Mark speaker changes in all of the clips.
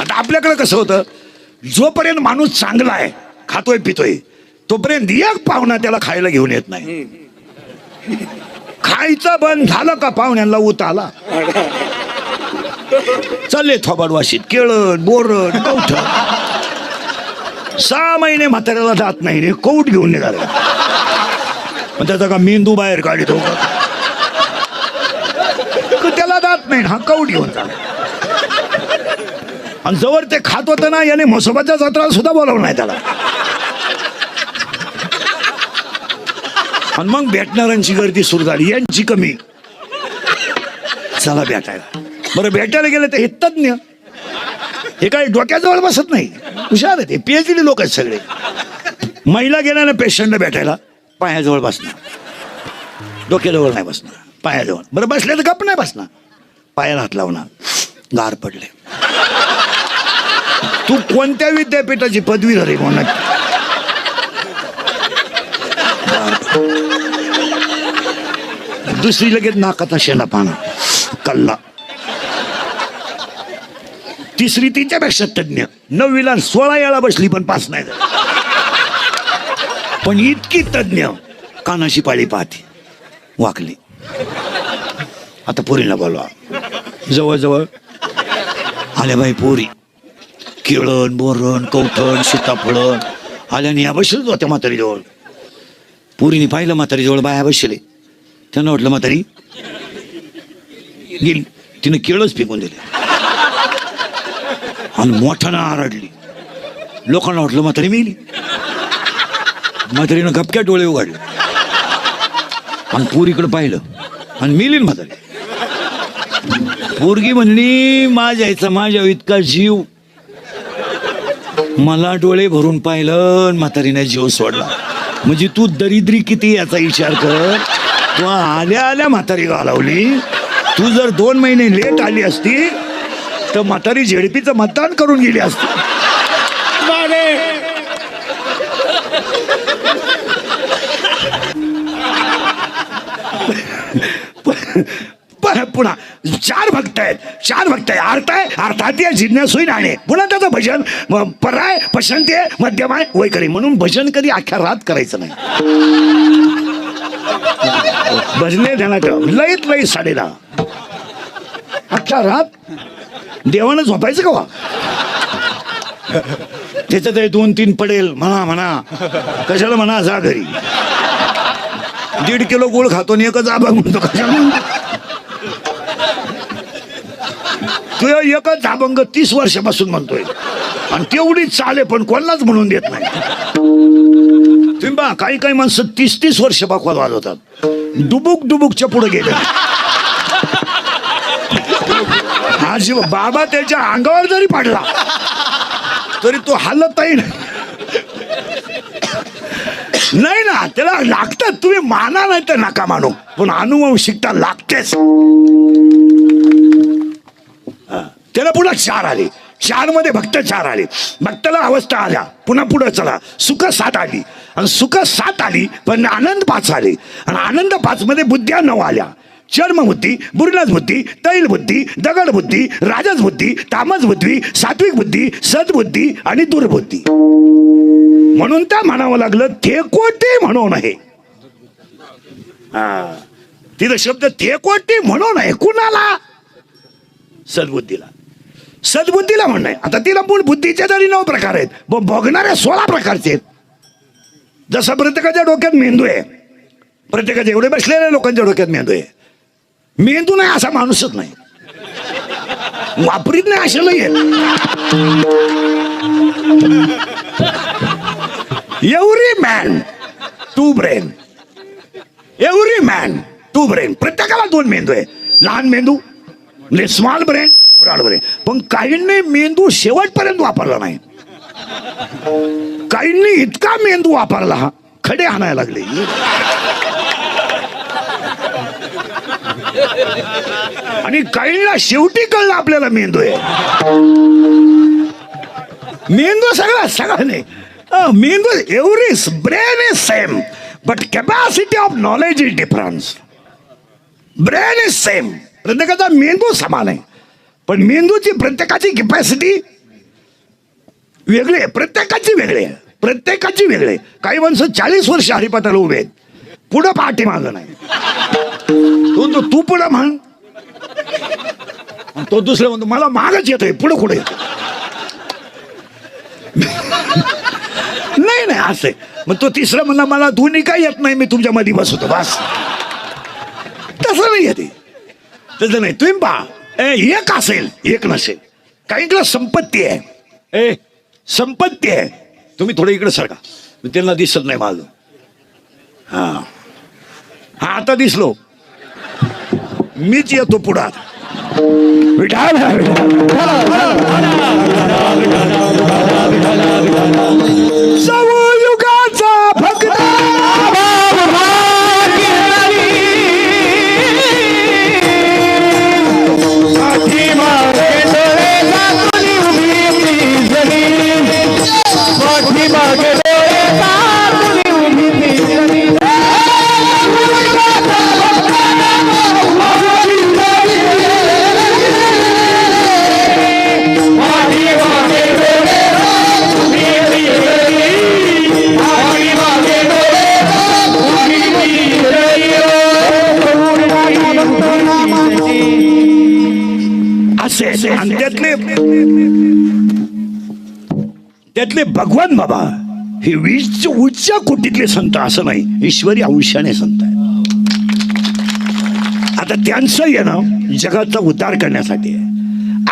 Speaker 1: आता आपल्याकडे कसं होतं, जोपर्यंत माणूस चांगला आहे, खातोय पितोय, तोपर्यंत एक पाहुणा त्याला खायला घेऊन येत नाही. खायचं बंद झालं का पाहुण्यांना ऊत आला, चालले थोबाडवाशीत केळं बोरड कौठ. 6 महिने म्हाताऱ्याला जात नाही रे, कौट घेऊन निघाला. पण त्याचा का मेंदू बाहेर काढतो का, त्याला जात नाही, हा कौट घेऊन चालला. आणि जवळ ते खात होतं ना, याने म्हसोबाच्या जत्रा सुद्धा बोलावलं नाही त्याला. आणि मग भेटणाऱ्यांची गर्दी सुरू झाली, यांची कमी. चला भेटायला. बरं भेटायला गेले तर हे तज्ञ, हे काही डोक्याजवळ बसत नाही, हुशार आहे ते, PhD लोक आहेत सगळे. महिला गेल्या ना पेशंटला भेटायला, पायाजवळ बसणार, डोक्याजवळ नाही बसणार, पायाजवळ. बरं बसले तर गप नाही बसणार, पायाला हात लावणार. गार पडले. तू कोणत्या विद्यापीठाची पदवी झाली म्हणा. दुसरी लगेच नाकाचा शेणा पाना कल्ला. तिसरी तिच्यापेक्षा तज्ञ, 9वीला 16 याला बसली पण पास नाही झाली. पण इतकी तज्ञ, कानाशी पाळी पाहते, वाकली. आता पोरीला बोलवा. जवळजवळ आल्या बाई पोरी, केळण बोरण कवठण सीताफळण आल्याने या बसलेच होत्या म्हातारीजवळ. पोरीने पाहिलं म्हातारीजवळ बाया बसले. त्यांना वाटलं म्हातारी गेली, तिने केळच फेकून दिले आणि मोठ्यानं आरडली. लोकांना वाटलं म्हातारी मेली. म्हातारीनं गपक्या डोळे उघडले आणि पोरीकडे पाहिलं आणि मेली म्हातारी. पोरगी म्हणली, माझ्या इतका जीव. मला डोळे भरून पाहिलं, म्हातारीने जीव सोडला. म्हणजे तू दरिद्री किती याचा विचार कर. तू आल्या आल्या म्हातारी घालवली. तू जर 2 महिने लेट आली असती तर म्हातारी झेडपीचं मतदान करून गेली असती. पुन्हा 4 भक्त आहेत, 4 भक्त आहे. अर्थात या जिज्ञासू नाणे. पुन्हा त्याचं भजन पराय पसंती आहे, मध्यम आहे, वैखरी. म्हणून भजन कधी अख्ख्या रात करायचं नाही. भजने ध्यानात लईत लई 10:30 अख्ख्या रात देवानं झोपायचं का वा. त्याच्यात 2-3 पडेल म्हणा कशाला म्हणा, जा घरी. 1.5 किलो गोळ खातो आणि एकच आबा म्हणतो. कशाला तू एकच अभंग 30 वर्षापासून म्हणतोय आणि तेवढीच चाले, पण कोणालाच म्हणून देत नाही. तुम्ही बा, काही माणसं 30 वर्ष बकवाद वाजवतात. डुबुकच्या पुढे गेले. आज बाबा त्याच्या अंगावर जरी पडला तरी तो हालतही नाही ना. त्याला लागतात. तुम्ही माना नाही तर नका मानू, पण अनुवंशिकता लागतेच. त्याला पुन्हा 4 आले. 4 मध्ये भक्त 4 आले. भक्ताला अवस्था आल्या. पुन्हा पुढे चला, सुख 7 आली. आणि सुख 7 आली पण आनंद 5 आले. आणि आनंद 5 मध्ये बुद्ध्या 9 आल्या. चर्मबुद्धी, बुर्लज बुद्धी, तैल बुद्धी, दगड बुद्धी, राजस बुद्धी, तामस बुद्धी, सात्विक बुद्धी, सद्बुद्धी आणि दुर्बुद्धी. म्हणून त्या म्हणावं लागलं थेकोटी म्हणू नये. तिथं शब्द थेकोटी म्हणू नये. कुणाला? सद्बुद्धीला. सद्बुद्धीला म्हणणं आहे. आता तिला मूळ बुद्धीचे जरी 9 प्रकार आहेत, बघणाऱ्या 16 प्रकारचे आहेत. जसं प्रत्येकाच्या डोक्यात मेंदू आहे, प्रत्येकाच्या एवढे बसलेल्या लोकांच्या डोक्यात मेंदू आहे. मेंदू नाही असा माणूसच नाही, वापरीत नाही अशाला येत. Every man 2 brain, every man 2 brain. प्रत्येकाला 2 मेंदू आहे. लहान मेंदू म्हणजे स्मॉल ब्रेन, ब्रॉड ब्रेन. पण काहींनी मेंदू शेवटपर्यंत वापरला नाही. काहींनी इतका मेंदू वापरला हा खडे हाणायला लागले. आणि काहींना शेवटी कळलं आपल्याला मेंदू आहे. मेंदू सगळा नाही. मेंदू every brain is same but capacity of knowledge is difference. Brain is same, प्रत्येकाचा मेंदू समान आहे पण मेंदूची प्रत्येकाची कॅपॅसिटी वेगळे, प्रत्येकाची वेगळे, प्रत्येकाची वेगळे. काही माणसं 40 वर्ष हरिपाठाला उभे आहेत, पुढं पाठी मागं नाही. तू पुढं म्हण, तो दुसरं म्हणतो मला मागच येतोय, पुढं कुठे येतो. नाही असं. मग तो तिसरा म्हणला मला दोन्ही काही येत नाही, मी तुमच्या मध्ये बसवतो बस. तसं नाही येते, तसं नाही. तुम्ही पहा, एक असेल एक नसेल. काहींकडे संपत्ती आहे, संपत्ती आहे. तुम्ही थोडं इकडे सरका, त्यांना दिसत नाही माझं. हा हा आता दिसलो, मीच येतो पुढात. युगाचा भक्त आणि त्यातले भगवान बाबा हे उच्च कोटीतले संत असं नाही, ईश्वरी अंशाने संत आहे. आता त्यांचं येणं जगाचा उद्धार करण्यासाठी आहे,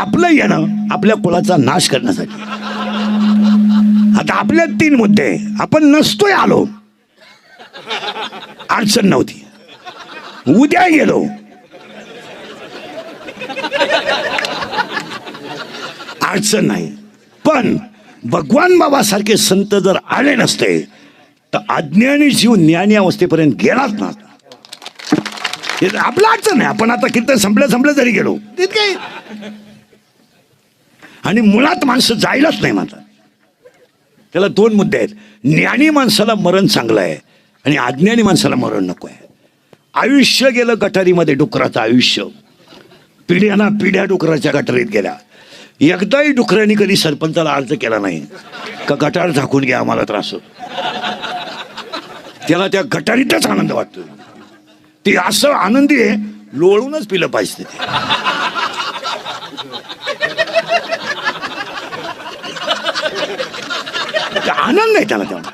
Speaker 1: आपलं येणं आपल्या कुळाचा नाश करण्यासाठी. आता आपल्या 3 मुद्दे. आपण नसतोय आलो, अडचण नव्हती. उद्या गेलो, अडचण नाही. पण भगवान बाबा सारखे संत जर आले नसते तर अज्ञानी जीव ज्ञानी अवस्थेपर्यंत गेलाच नसता. आपलं अडचण नाही. आपण आता कीर्तन संपलं जरी गेलो काही. आणि मुळात माणसं जायलाच नाही म्हणतात. त्याला 2 मुद्दे आहेत. ज्ञानी माणसाला मरण चांगलं आहे आणि अज्ञानी माणसाला मरण नको आहे. आयुष्य गेलं गटारीमध्ये, डुकराचं आयुष्य. पिढ्या डुकराच्या गटारीत गेल्या. एकदाही डुकरांनी कधी सरपंचाला अर्ज केला नाही का गटार झाकून घ्या आम्हाला त्रास होतो. त्याला त्या गटारीतच आनंद वाटतो. ते असं आनंदी आहे, लोळूनच पिलं पाहिजे ते. आनंद नाही त्याला तेव्हा.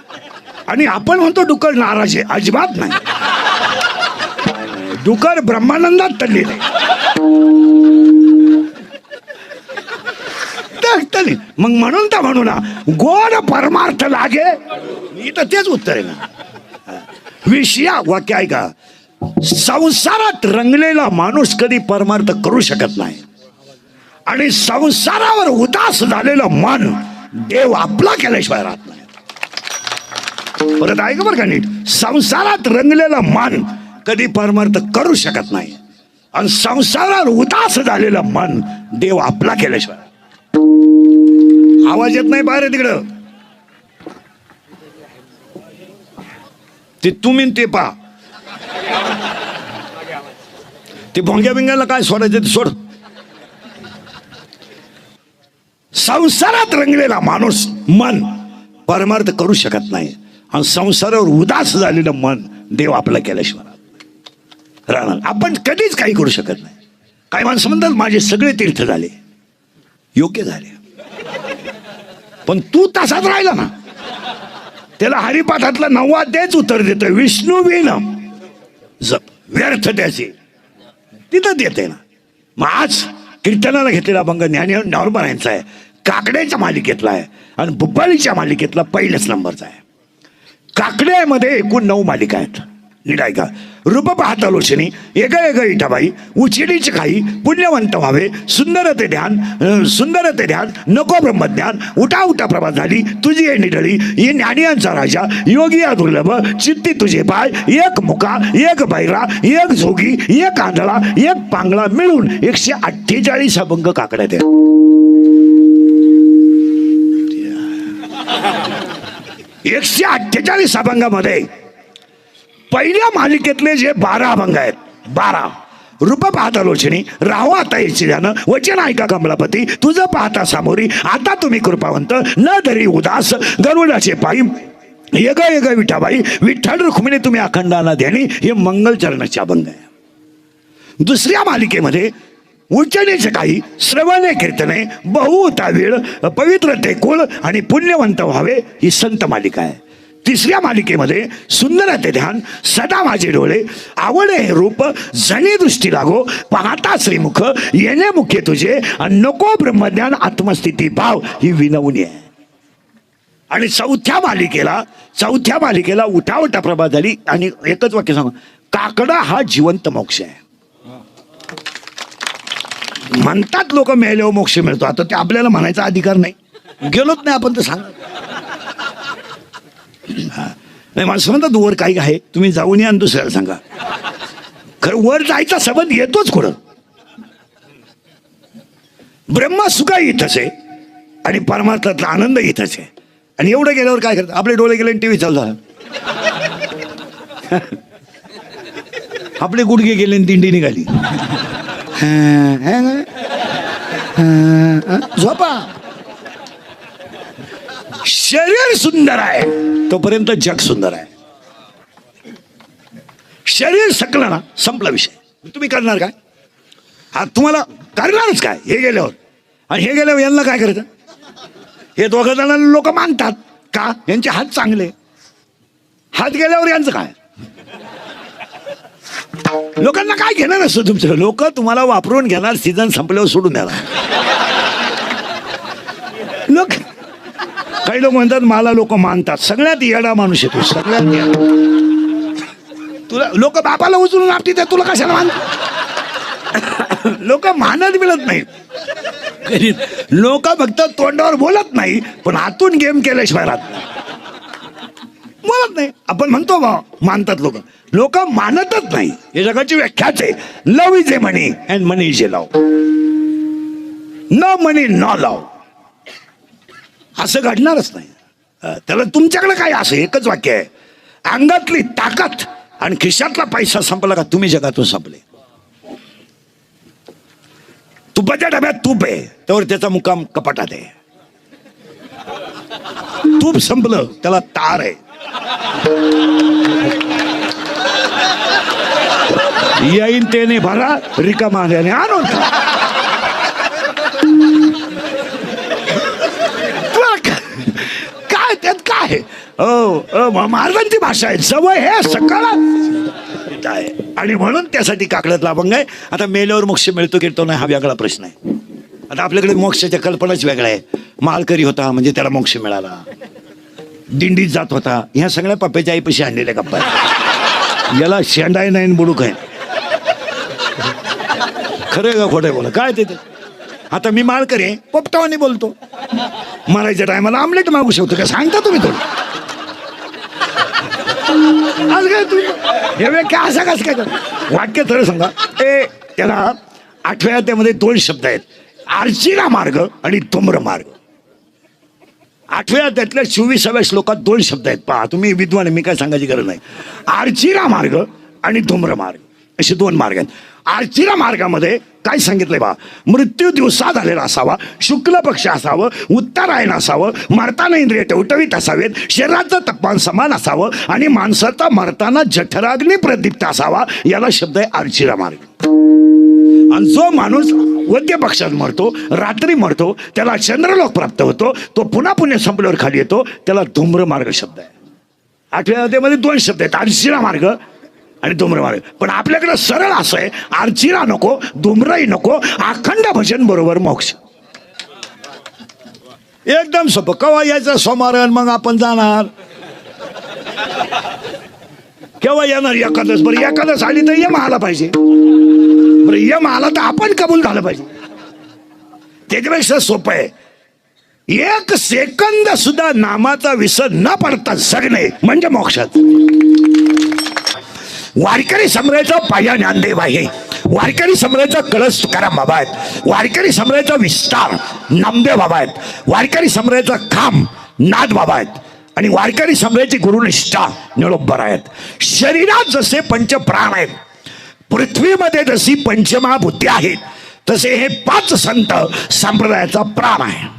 Speaker 1: आणि आपण म्हणतो डुकर नाराज आहे, अजिबात नाही. डुकर ब्रह्मानंदात तल्लीन आहे. मग म्हणून तर म्हणू ना, गोड परमार्थ लागे. मी तर तेच उत्तर आहे ना. विषया वाक्य आहे का, संसारात रंगलेला माणूस कधी परमार्थ करू शकत नाही. आणि संसारावर उदास झालेलं मन देव आपला केल्याशिवाय राहत नाही. परत आहे का बरं का नीट, संसारात रंगलेलं मन कधी परमार्थ करू शकत नाही. आणि संसारावर उदास झालेलं मन देव आपला केल्याशिवाय. आवाज येत नाही बाहेर तिकडं. ते तुम्ही ते पा, ते भोंग्या बिंग्याला काय सोडायचं ते सोड. संसारात रंगलेला माणूस मन परमार्थ करू शकत नाही. आणि संसारावर उदास झालेलं मन देव आपला केल्याशिवाय राहणार. आपण कधीच काही करू शकत नाही. काही माणसं म्हणतात माझे सगळे तीर्थ झाले, योग्य झाले, पण तू तसाच राहिला ना. त्याला हरिपाठातला 9वा अध्यायच उत्तर देतोय, विष्णू विण जप व्यर्थ त्याचे तिथं देते ना. मग आज कीर्तनाला घेतलेला अभंग ज्ञानेश्वर महाराजांचा आहे, काकड्याच्या मालिकेतला आहे आणि बुब्बाळीच्या मालिकेतला 1ल्याच नंबरचा आहे. काकड्यामध्ये एकूण 9 मालिका आहेत. नीट ऐका. रूप पाहता लोचनी एक इटाबाई, उचिडीची खाई, पुण्यवंत व्हावे, सुंदरते ध्यान नको ब्रह्मज्ञान, उठा उठा प्रभात झाली तुझी ये निडळी, ये ज्ञानियांचा राजा, योगी या दुर्लभ, चित्ती तुझे पाय, एक मुका, एक बैरा, एक झोगी, एक आंधळा, एक पांगळा मिळून 148 अभंग काकड्यात आहे. 148 अभंगामध्ये पहिल्या मालिकेतले जे 12 अभंग आहेत, रूप पाहता लोचनी राहो आता याची ध्यान वचन ऐका कमलापती तुझं पाहता सामोरी आता तुम्ही कृपावंत न धरी उदास गरुडाचे पायी येग येग विठाबाई विठ्ठल रुक्मिणी तुम्ही अखंडाना ध्यानी हे मंगलचरणाचे अभंग आहे. दुसऱ्या मालिकेमध्ये उच्चनेचे काही श्रवणे कीर्तने बहुता वेळ पवित्र ते कुळ आणि पुण्यवंत व्हावे ही संत मालिका आहे. तिसऱ्या मालिकेमध्ये सुंदर ते ध्यान सदा माझे डोळे आवडे हे रूप जणी दृष्टी लागो पाहता श्रीमुख येणे मुख्य तुझे आणि नको ब्रह्मज्ञान आत्मस्थिती भाव ही विनवणी आहे. आणि चौथ्या मालिकेला उठावटा प्रभा झाली आणि एकच वाक्य सांग काकडा हा जिवंत मोक्ष आहे. म्हणतात लोक मेल्यावर मोक्ष मिळतो आता ते आपल्याला म्हणायचा अधिकार नाही गेलोच नाही आपण तर सांग नाही माणसं म्हणतात वर काही आहे तुम्ही जाऊन या आणि दुसऱ्याला सांगा. खरं वर जायचा संबंध येतोच कुठं. ब्रह्म सुखा इथंच आहे आणि परमार्थातला आनंद इथंच आहे. आणि एवढं गेल्यावर काय करतात आपले डोळे गेले आणि टीव्ही चालू झाला आपले गुडघे गेले आणि दिंडी निघाली झोपा. शरीर सुंदर आहे तोपर्यंत जग सुंदर आहे. शरीर सकलं ना संपला विषय. तुम्ही करणार काय हा तुम्हाला करणारच काय हे गेल्यावर आणि हे गेल्यावर यांना काय करायचं. हे दोघं जणांना लोक मानतात का यांचे हात चांगले हात गेल्यावर यांचं काय लोकांना काय घेणार असतं तुमचं. लोक तुम्हाला वापरून घेणार सीझन संपल्यावर सोडून द्यायला. लोक काही लोक म्हणतात मला लोक मानतात सगळ्यात येडा माणूस आहे तू सगळ्यात येडा. तुला लोक बापाला उचलून आपटी तुला कशाला मानतात. लोक मानत मिळत नाही लोक फक्त तोंडावर बोलत नाही पण आतून गेम केल्याशिवाय राहत नाही बोलत नाही. आपण म्हणतो बा मानतात लोक मानतच नाही. या जगाची व्याख्याच आहे love is a money and money is a love न मनी न लव असं घडणारच नाही. त्याला तुमच्याकडे काय असं एकच वाक्य आहे अंगातली ताकद आणि खिशातला पैसा संपला का तुम्ही जगातून संपले. तुपाच्या डब्यात तूप आहे त्यावर त्याचा मुक्काम कपाटात आहे. तूप संपलं त्याला तार आहे. येईन त्याने भरा रिकामा आणून काय त्यात काय महाराजांची भाषा आहे सवय हे सकाळात आहे. आणि म्हणून त्यासाठी काकड्यातला अभंग आहे. आता मेल्यावर मोक्ष मिळतो की तो नाही हा वेगळा प्रश्न आहे. आता आपल्याकडे मोक्षाच्या कल्पनाच वेगळ्या आहे. मालकरी होता म्हणजे त्याला मोक्ष मिळाला दिंडीत जात होता ह्या सगळ्या पप्प्याच्या आईपाशी आणलेल्या गप्पा याला शेंडाय नाही बुडूक आहे. खरं का खोटं बोला काय ते. आता मी मालकरी आहे पोपटावानी बोलतो मारायच्या टायमाला आमलेट मागू शकतो का सांगता तुम्ही थोडं आज काय तुम्ही हे व्याख्या असा कस काय वाक्य थोडं सांगा. त्याला 8व्या अध्यायामध्ये 2 शब्द आहेत आर्चिरा मार्ग आणि धूम्र मार्ग. 8व्या अध्यायातल्या 24व्या श्लोकात 2 शब्द आहेत पहा तुम्ही विद्वान आहे मी काय सांगायची गरज नाही. आर्चिरा मार्ग आणि धूम्र मार्ग असे 2 मार्ग आहेत. आर्चिरा मार्गामध्ये काय सांगितलंय बा मृत्यू दिवसा झालेला असावा शुक्ल पक्ष असावं उत्तरायण असावं मरताना इंद्रिय टवटवीत असावेत शरीराचं तापमान समान असावं आणि माणसाचा मरताना जठराग्नी प्रदीप्त असावा याला शब्द आहे आर्चिरा मार्ग. आणि जो माणूस वद्य पक्षात मरतो रात्री मरतो त्याला चंद्रलोक प्राप्त होतो तो पुन्हा पुण्य संपल्यावर खाली येतो त्याला धूम्र मार्ग शब्द आहे. 8व्या अध्यायामध्ये 2 शब्द आहेत आर्चिरा मार्ग आणि धूम्र मार्ग. पण आपल्याकडे सरळ असं आहे आर्चिरा नको धूम्रही नको अखंड भजन बरोबर मोक्ष. एकदम सोपं. केव्हा यायचं सोमवार मग आपण जाणार केव्हा येणार एकादश. बरं एकादश आली तर यम आला पाहिजे बरं यम आला तर आपण कबूल झालं पाहिजे. त्याच्यापेक्षा सोपं आहे 1 सेकंद सुद्धा नामाचा विसर न पडता जगणे म्हणजे मोक्षात. वारकरी सम्राचा पाया ज्ञानदेव आहे. वारकरी सम्राचा कळस तुकाराम बाबा आहेत. वारकरी सम्राचा विस्तार नामदेव बाबा आहेत. वारकरी सम्राचा खांब नाथ बाबा आहेत. आणि वारकरी सम्राची गुरुनिष्ठा निळोबर आहेत. शरीरात जसे पंचप्राण आहेत पृथ्वीमध्ये जशी पंचमहाभूते आहेत तसे हे 5 संत संप्रदायाचा प्राण आहे.